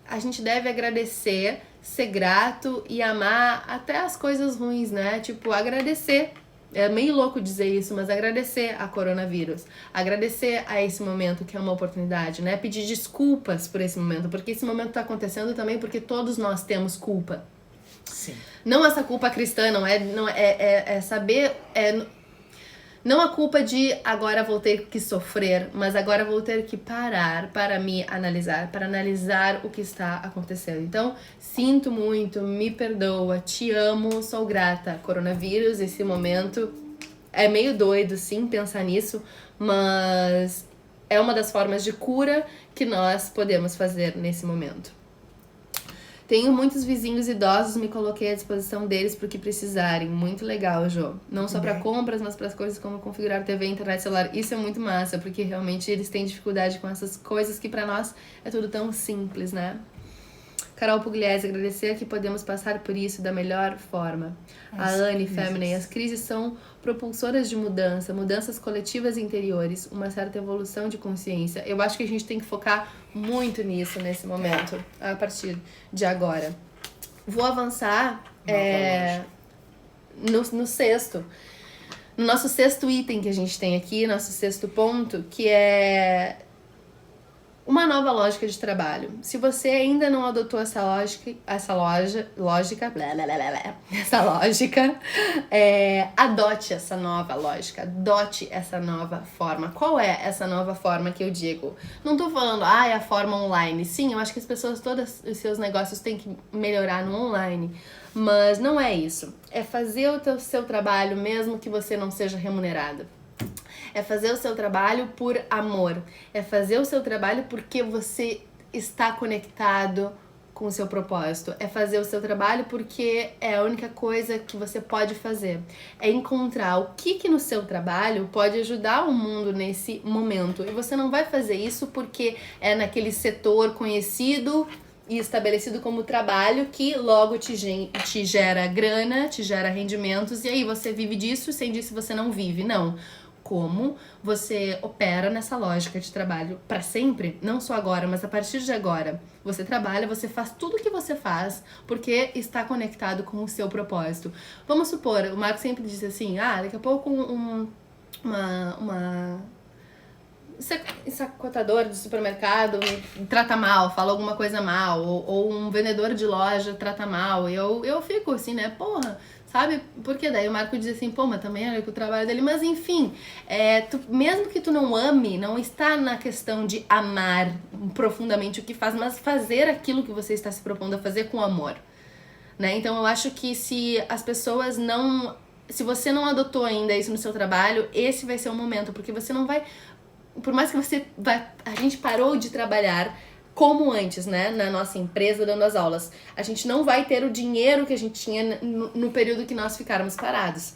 a gente deve agradecer, ser grato e amar até as coisas ruins, né? Tipo, agradecer. É meio louco dizer isso, mas agradecer a coronavírus. Agradecer a esse momento que é uma oportunidade, né? Pedir desculpas por esse momento, porque esse momento tá acontecendo também porque todos nós temos culpa. Sim. Não essa culpa cristã, não é saber... Não a culpa de agora vou ter que sofrer, mas agora vou ter que parar para me analisar, para analisar o que está acontecendo. Então, sinto muito, me perdoa, te amo, sou grata. Coronavírus, esse momento é meio doido, sim, pensar nisso, mas é uma das formas de cura que nós podemos fazer nesse momento. Tenho muitos vizinhos idosos, me coloquei à disposição deles para o que precisarem. Muito legal, Jô. Não só para compras, mas para as coisas como configurar TV, internet, celular. Isso é muito massa, porque realmente eles têm dificuldade com essas coisas que para nós é tudo tão simples, né? Carol Pugliese, agradecer que podemos passar por isso da melhor forma. A Anne Feminine, as crises são propulsoras de mudança, mudanças coletivas e interiores, uma certa evolução de consciência. Eu acho que a gente tem que focar muito nisso nesse momento, a partir de agora. Vou avançar no sexto. no nosso sexto item que a gente tem aqui, nosso sexto ponto, que é uma nova lógica de trabalho. Se você ainda não adotou essa lógica, adote essa nova lógica, adote essa nova forma. Qual é essa nova forma que eu digo? Não tô falando, é a forma online. Sim, eu acho que as pessoas, todos os seus negócios têm que melhorar no online, mas não é isso. É fazer o seu trabalho mesmo que você não seja remunerado. É fazer o seu trabalho por amor. É fazer o seu trabalho porque você está conectado com o seu propósito. É fazer o seu trabalho porque é a única coisa que você pode fazer. É encontrar o que no seu trabalho pode ajudar o mundo nesse momento. E você não vai fazer isso porque é naquele setor conhecido e estabelecido como trabalho que logo te gera grana, te gera rendimentos, e aí você vive disso, sem disso você não vive. Não. Como você opera nessa lógica de trabalho para sempre, não só agora, mas a partir de agora. Você trabalha, você faz tudo o que você faz porque está conectado com o seu propósito. Vamos supor, o Marco sempre diz assim, daqui a pouco uma sacotador de supermercado trata mal, fala alguma coisa mal, ou um vendedor de loja trata mal, e eu fico assim, né, porra, sabe? Porque daí o Marco diz assim, mas também olha que o trabalho dele, mas enfim, mesmo que tu não ame, não está na questão de amar profundamente o que faz, mas fazer aquilo que você está se propondo a fazer com amor, né? Então eu acho que se você não adotou ainda isso no seu trabalho, esse vai ser o momento, porque você não vai, por mais que a gente parou de trabalhar como antes, né, na nossa empresa dando as aulas, a gente não vai ter o dinheiro que a gente tinha no período que nós ficáramos parados.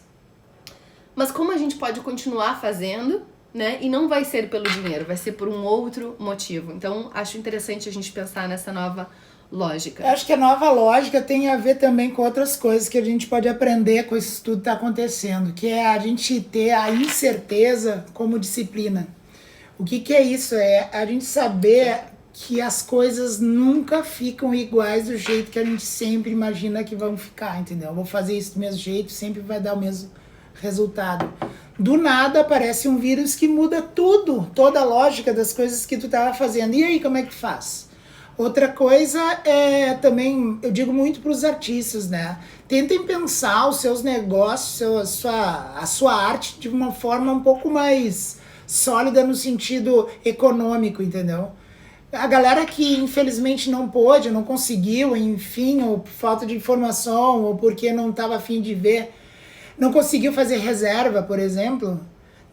Mas como a gente pode continuar fazendo, né, e não vai ser pelo dinheiro, vai ser por um outro motivo. Então, acho interessante a gente pensar nessa nova lógica. Eu acho que a nova lógica tem a ver também com outras coisas que a gente pode aprender com isso tudo que está acontecendo, que é a gente ter a incerteza como disciplina. O que é isso? É a gente saber que as coisas nunca ficam iguais do jeito que a gente sempre imagina que vão ficar, entendeu? Eu vou fazer isso do mesmo jeito, sempre vai dar o mesmo resultado. Do nada aparece um vírus que muda tudo, toda a lógica das coisas que tu estava fazendo. E aí, como é que faz? Outra coisa é também, eu digo muito para os artistas, né? Tentem pensar os seus negócios, a sua arte de uma forma um pouco mais sólida no sentido econômico, entendeu? A galera que infelizmente não pôde, não conseguiu, enfim, ou por falta de informação, ou porque não estava a fim de ver, não conseguiu fazer reserva, por exemplo,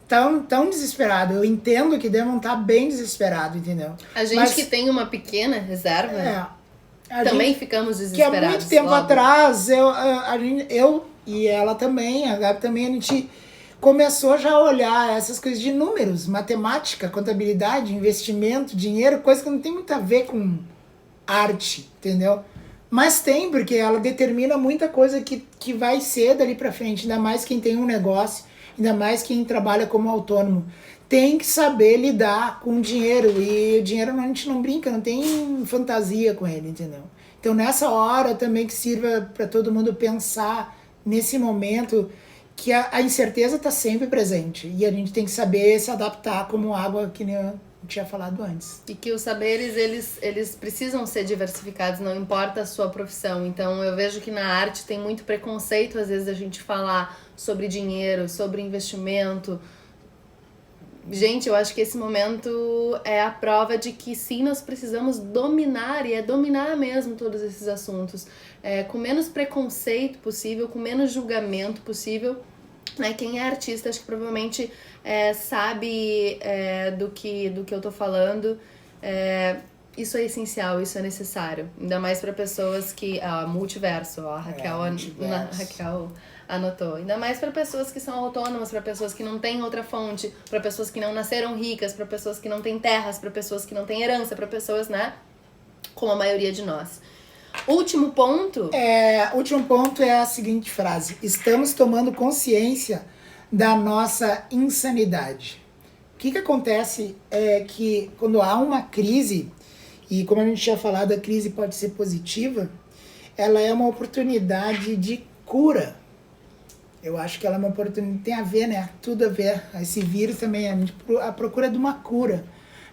tão desesperado. Eu entendo que devam estar bem desesperado, entendeu? A gente que tem uma pequena reserva, também ficamos desesperados. Que há muito tempo atrás, eu e ela também, a Gabi também, a gente começou já a olhar essas coisas de números, matemática, contabilidade, investimento, dinheiro, coisa que não tem muito a ver com arte, entendeu? Mas tem, porque ela determina muita coisa que vai ser dali pra frente, ainda mais quem tem um negócio, ainda mais quem trabalha como autônomo. Tem que saber lidar com o dinheiro, e o dinheiro a gente não brinca, não tem fantasia com ele, entendeu? Então nessa hora também que sirva para todo mundo pensar nesse momento que a incerteza está sempre presente e a gente tem que saber se adaptar como água, que nem eu tinha falado antes. E que os saberes, eles precisam ser diversificados, não importa a sua profissão. Então eu vejo que na arte tem muito preconceito, às vezes, a gente falar sobre dinheiro, sobre investimento. Gente, eu acho que esse momento é a prova de que sim, nós precisamos dominar, e é dominar mesmo todos esses assuntos, com menos preconceito possível, com menos julgamento possível, né? Quem é artista, acho que provavelmente sabe do que eu tô falando. Isso é essencial, isso é necessário, ainda mais para pessoas que... multiverso, a Raquel anotou. Ainda mais para pessoas que são autônomas, para pessoas que não têm outra fonte, para pessoas que não nasceram ricas, para pessoas que não têm terras, para pessoas que não têm herança, para pessoas, né, como a maioria de nós. Último ponto é a seguinte frase: estamos tomando consciência da nossa insanidade. O que acontece é que quando há uma crise, e como a gente tinha falado, a crise pode ser positiva, ela é uma oportunidade de cura. Eu acho que ela é uma oportunidade, tem a ver, né? Tudo a ver. Esse vírus também, a procura de uma cura.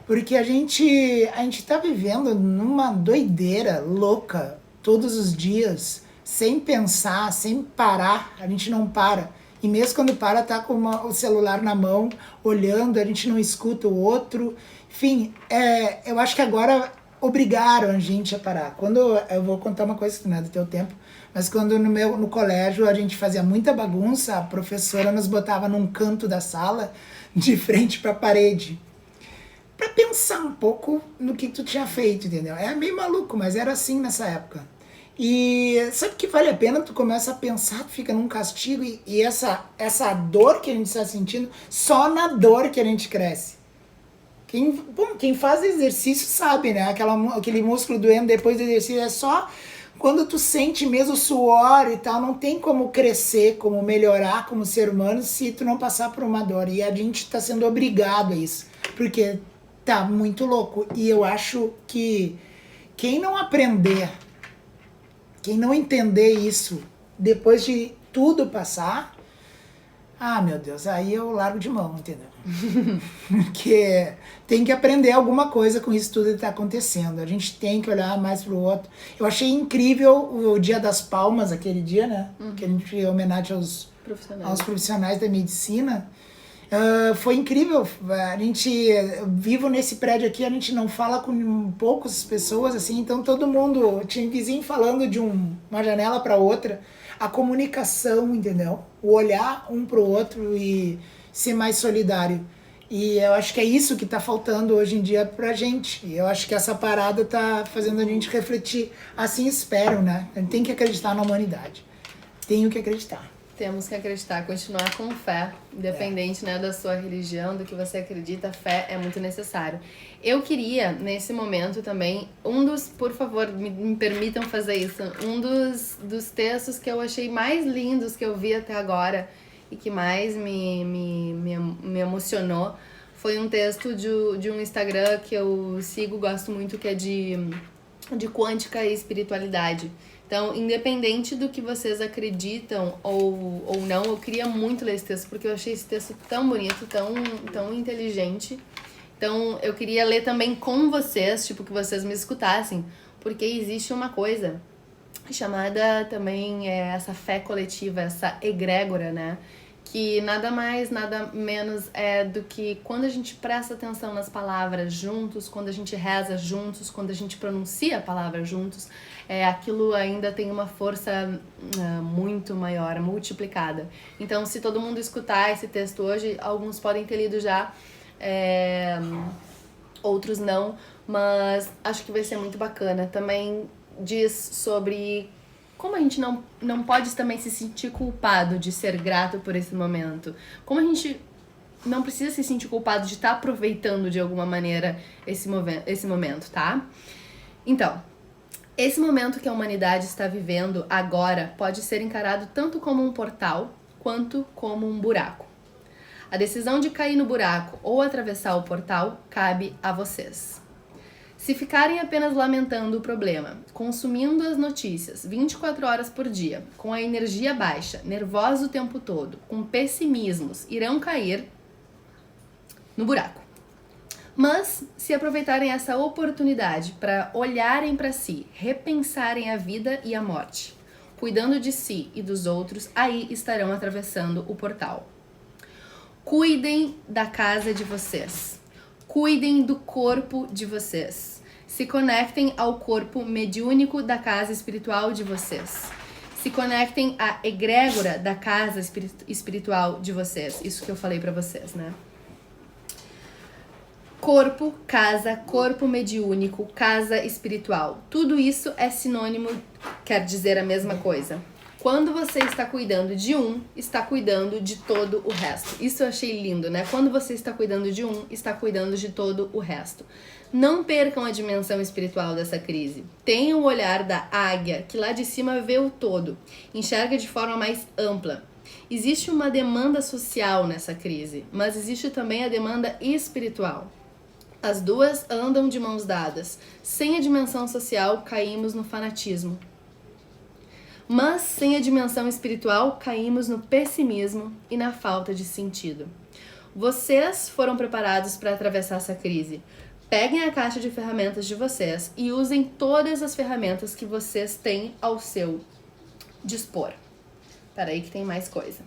Porque a gente tá vivendo numa doideira louca todos os dias, sem pensar, sem parar. A gente não para. E mesmo quando para, tá com o celular na mão, olhando, a gente não escuta o outro. Enfim, eu acho que agora obrigaram a gente a parar. Eu vou contar uma coisa que não é do teu tempo, mas quando no colégio a gente fazia muita bagunça, a professora nos botava num canto da sala, de frente para a parede, para pensar um pouco no que tu tinha feito, entendeu? É meio maluco, mas era assim nessa época. E sabe que vale a pena? Tu começa a pensar, tu fica num castigo e essa dor que a gente está sentindo, só na dor que a gente cresce. Quem faz exercício sabe, né? Aquele músculo doendo depois do exercício é só quando tu sente mesmo o suor e tal. Não tem como crescer, como melhorar como ser humano se tu não passar por uma dor. E a gente tá sendo obrigado a isso, porque tá muito louco. E eu acho que quem não aprender, quem não entender isso, depois de tudo passar, meu Deus, aí eu largo de mão, entendeu? Porque tem que aprender alguma coisa com isso tudo que tá acontecendo. A gente tem que olhar mais pro outro. Eu achei incrível o Dia das Palmas, aquele dia, né? Que a gente fez homenagem aos profissionais da medicina. Foi incrível. A gente vivo nesse prédio aqui, a gente não fala com poucas pessoas, assim, então todo mundo tinha vizinho falando de uma janela para outra. A comunicação, entendeu? O olhar um pro outro e ser mais solidário. E eu acho que é isso que tá faltando hoje em dia pra gente. E eu acho que essa parada tá fazendo a gente refletir. Assim espero, né? A gente tem que acreditar na humanidade. Tenho que acreditar. Temos que acreditar, continuar com fé, independente né, da sua religião, do que você acredita, fé é muito necessário. Eu queria, nesse momento também, por favor, me permitam fazer isso, um dos textos que eu achei mais lindos que eu vi até agora e que mais me emocionou, foi um texto de um Instagram que eu sigo, gosto muito, que é de quântica e espiritualidade. Então, independente do que vocês acreditam ou não, eu queria muito ler esse texto, porque eu achei esse texto tão bonito, tão inteligente. Então, eu queria ler também com vocês, tipo, que vocês me escutassem, porque existe uma coisa chamada também essa fé coletiva, essa egrégora, né? Que nada mais, nada menos é do que quando a gente presta atenção nas palavras juntos, quando a gente reza juntos, quando a gente pronuncia a palavra juntos, aquilo ainda tem uma força muito maior, multiplicada. Então, se todo mundo escutar esse texto hoje, alguns podem ter lido já, outros não, mas acho que vai ser muito bacana. Também diz sobre como a gente não pode também se sentir culpado de ser grato por esse momento. Como a gente não precisa se sentir culpado de estar aproveitando de alguma maneira esse momento, tá? Então, esse momento que a humanidade está vivendo agora pode ser encarado tanto como um portal quanto como um buraco. A decisão de cair no buraco ou atravessar o portal cabe a vocês. Se ficarem apenas lamentando o problema, consumindo as notícias 24 horas por dia, com a energia baixa, nervosos o tempo todo, com pessimismos, irão cair no buraco. Mas, se aproveitarem essa oportunidade para olharem para si, repensarem a vida e a morte, cuidando de si e dos outros, aí estarão atravessando o portal. Cuidem da casa de vocês. Cuidem do corpo de vocês. Se conectem ao corpo mediúnico da casa espiritual de vocês. Se conectem à egrégora da casa espiritual de vocês. Isso que eu falei pra vocês, né? Corpo, casa, corpo mediúnico, casa espiritual. Tudo isso é sinônimo, quer dizer a mesma coisa. Quando você está cuidando de está cuidando de todo o resto. Isso eu achei lindo, né? Quando você está cuidando de está cuidando de todo o resto. Não percam a dimensão espiritual dessa crise. Tenham o olhar da águia, que lá de cima vê o todo, enxerga de forma mais ampla. Existe uma demanda social nessa crise, mas existe também a demanda espiritual. As duas andam de mãos dadas. Sem a dimensão social, caímos no fanatismo. Mas sem a dimensão espiritual, caímos no pessimismo e na falta de sentido. Vocês foram preparados para atravessar essa crise. Peguem a caixa de ferramentas de vocês e usem todas as ferramentas que vocês têm ao seu dispor. Peraí que tem mais coisa.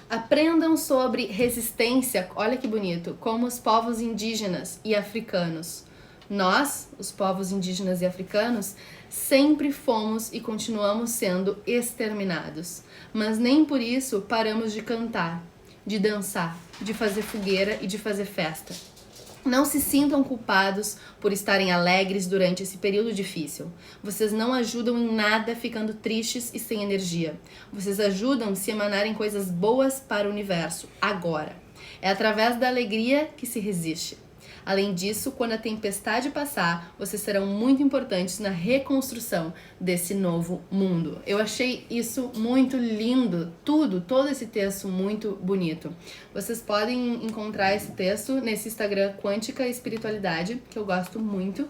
Aprendam sobre resistência, olha que bonito, como os povos indígenas e africanos. Nós, os povos indígenas e africanos, sempre fomos e continuamos sendo exterminados. Mas nem por isso paramos de cantar, de dançar, de fazer fogueira e de fazer festa. Não se sintam culpados por estarem alegres durante esse período difícil. Vocês não ajudam em nada ficando tristes e sem energia. Vocês ajudam se emanarem coisas boas para o universo, agora. É através da alegria que se resiste. Além disso, quando a tempestade passar, vocês serão muito importantes na reconstrução desse novo mundo. Eu achei isso muito lindo, todo esse texto muito bonito. Vocês podem encontrar esse texto nesse Instagram Quântica Espiritualidade, que eu gosto muito.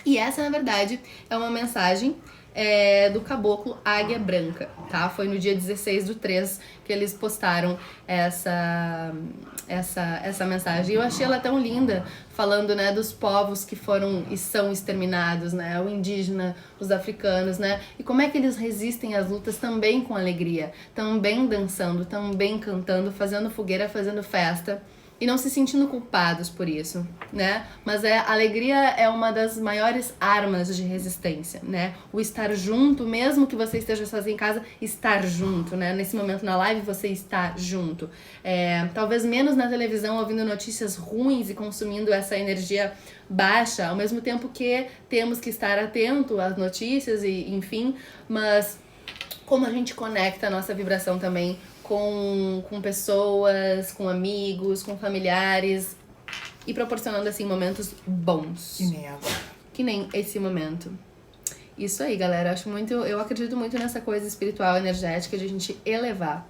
E essa, na verdade, é uma mensagem do caboclo Águia Branca, tá? Foi no dia 16/3 que eles postaram essa mensagem. E eu achei ela tão linda, falando, né, dos povos que foram e são exterminados, né? O indígena, os africanos, né? E como é que eles resistem às lutas também com alegria, também dançando, também cantando, fazendo fogueira, fazendo festa. E não se sentindo culpados por isso, né? Mas a alegria é uma das maiores armas de resistência, né? O estar junto, mesmo que você esteja sozinho em casa, estar junto, né? Nesse momento na live, você está junto. Talvez menos na televisão, ouvindo notícias ruins e consumindo essa energia baixa, ao mesmo tempo que temos que estar atento às notícias e enfim, mas como a gente conecta a nossa vibração também com pessoas, com amigos, com familiares e proporcionando assim momentos bons. Que nem agora. Que nem esse momento. Isso aí, galera. Eu acredito muito nessa coisa espiritual, energética de a gente elevar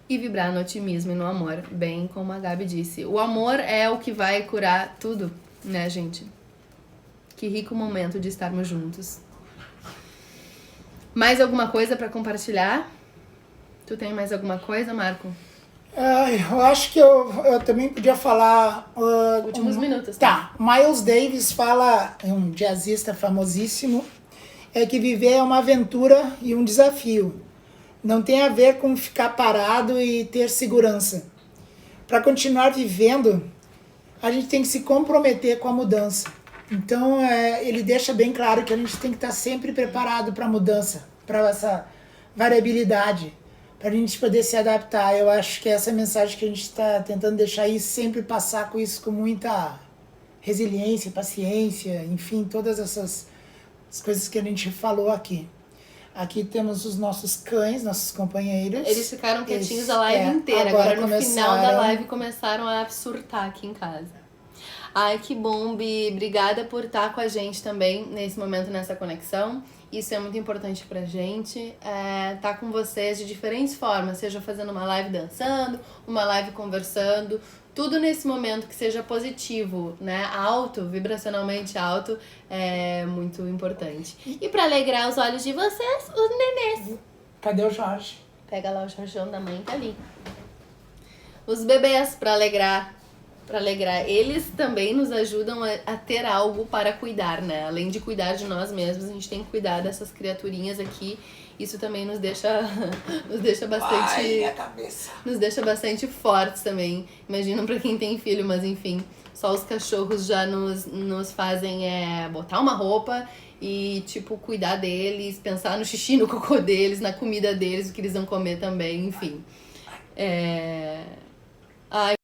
e vibrar no otimismo e no amor, bem como a Gabi disse. O amor é o que vai curar tudo, né, gente? Que rico momento de estarmos juntos. Mais alguma coisa pra compartilhar? Tu tem mais alguma coisa, Marco? Eu acho que eu também podia falar... Últimos minutos. Tá. Miles Davis fala, é um jazzista famosíssimo, que viver é uma aventura e um desafio. Não tem a ver com ficar parado e ter segurança. Para continuar vivendo, a gente tem que se comprometer com a mudança. Então, ele deixa bem claro que a gente tem que estar sempre preparado para a mudança, para essa variabilidade, para a gente poder se adaptar. Eu acho que essa é a mensagem que a gente está tentando deixar aí, sempre passar com isso com muita resiliência, paciência, enfim, todas essas coisas que a gente falou aqui. Aqui temos os nossos cães, nossos companheiros. Eles ficaram quietinhos a live inteira. Agora no final da live começaram a surtar aqui em casa. Ai, que bom, Bi. Obrigada por estar com a gente também nesse momento, nessa conexão. Isso é muito importante pra gente. Tá com vocês de diferentes formas, seja fazendo uma live dançando, uma live conversando, tudo nesse momento que seja positivo, né? Alto, vibracionalmente alto, é muito importante. E pra alegrar os olhos de vocês, os nenês. Cadê o Jorge? Pega lá o Jorjão da mãe, tá ali. Os bebês pra alegrar. Eles também nos ajudam a ter algo para cuidar, né? Além de cuidar de nós mesmos, a gente tem que cuidar dessas criaturinhas aqui. Isso também nos deixa bastante... Ai, minha cabeça. Nos deixa bastante fortes também. Imagina pra quem tem filho, mas enfim. Só os cachorros já nos fazem botar uma roupa e, tipo, cuidar deles, pensar no xixi, no cocô deles, na comida deles, o que eles vão comer também, enfim. Ai,